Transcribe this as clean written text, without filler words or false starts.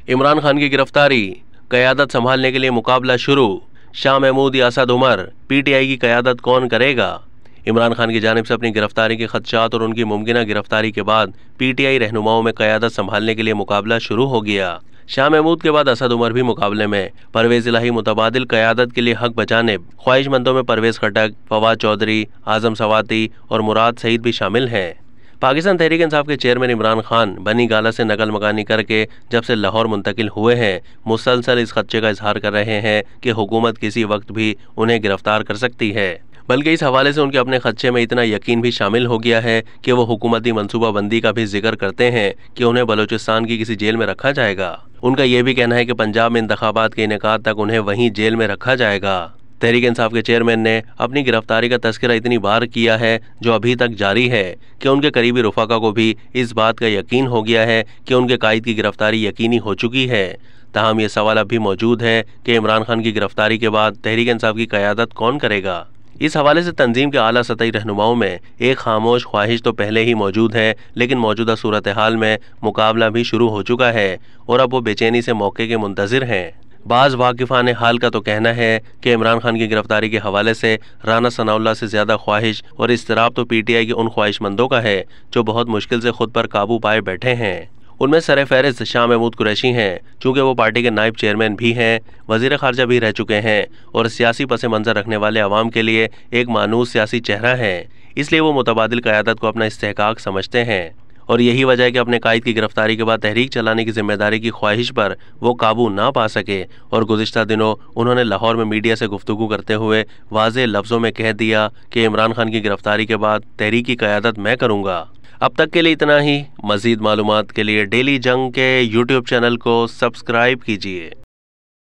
इमरान खान की गिरफ्तारी, क़यादत संभालने के लिए मुकाबला शुरू। शाह महमूद या असद उमर, पीटीआई की क़यादत कौन करेगा? इमरान खान की जानिब से अपनी गिरफ्तारी के खदशात और उनकी मुमकिना गिरफ्तारी के बाद पीटीआई रहनुमाओं में क़यादत संभालने के लिए मुकाबला शुरू हो गया। शाह महमूद के बाद असद उमर भी मुकाबले में। परवेज इलाही मुतबादिल क़यादत के लिए हक बजानिब। ख्वाहिशमंदों में परवेज खटक, फवाद चौधरी, आजम सवाती और मुराद सईद भी शामिल हैं। पाकिस्तान तहरीक इंसाफ के चेयरमैन इमरान खान बनी गाला से नकल मकानी करके जब से लाहौर मुंतकिल हुए हैं, मुसलसल इस खदशे का इजहार कर रहे हैं कि हुकूमत किसी वक्त भी उन्हें गिरफ्तार कर सकती है। बल्कि इस हवाले से उनके अपने खदशे में इतना यकीन भी शामिल हो गया है कि वो हुकूमती मनसूबा बंदी का भी जिक्र करते हैं कि उन्हें बलूचिस्तान की किसी जेल में रखा जाएगा। उनका यह भी कहना है कि पंजाब में इंतखाबात के इनेकाद तक उन्हें वहीं जेल में रखा जाएगा। तहरीक इंसाफ के चेयरमैन ने अपनी गिरफ्तारी का तस्करा इतनी बार किया है जो अभी तक जारी है कि उनके करीबी रफ़ाका को भी इस बात का यकीन हो गया है कि उनके कायद की गिरफ्तारी यकीनी हो चुकी है। ताहम ये सवाल अब भी मौजूद है कि इमरान खान की गिरफ्तारी के बाद तहरीक इंसाफ की क़यादत कौन करेगा। इस हवाले से तंजीम के आला सतही रहनुमाओं में एक खामोश ख्वाहिश तो पहले ही मौजूद है, लेकिन मौजूदा सूरत हाल में मुकाबला भी शुरू हो चुका है और अब वो बेचैनी से मौके के मुंतज़िर हैं। बाज़ वाकिफ़ान हाल का तो कहना है कि इमरान खान की गिरफ्तारी के हवाले से राना सनाउल्लाह से ज़्यादा ख्वाहिश और इज़्तिराब तो पीटीआई के उन ख्वाहिशमंदों का है जो बहुत मुश्किल से खुद पर काबू पाए बैठे हैं। उनमें सरफ़हरिस्त शाह महमूद कुरैशी हैं, चूँकि वो पार्टी के नायब चेयरमैन भी हैं, वज़ीर ख़ारजा भी रह चुके हैं और सियासी पस मंज़र रखने वाले अवाम के लिए एक मानूस सियासी चेहरा है। इसलिए वो मुतबादिल क़यादत को अपना इस्तेहकाक समझते हैं और यही वजह है कि अपने कायद की गिरफ्तारी के बाद तहरीक चलाने की जिम्मेदारी की ख्वाहिश पर वो काबू ना पा सके और गुज़िश्ता दिनों उन्होंने लाहौर में मीडिया से गुफ्तगू करते हुए वाज़ेह लफ्ज़ों में कह दिया कि इमरान खान की गिरफ्तारी के बाद तहरीक की क़यादत मैं करूँगा। अब तक के लिए इतना ही। मज़ीद मालूमात के लिए डेली जंग के यूट्यूब चैनल को सब्सक्राइब कीजिए।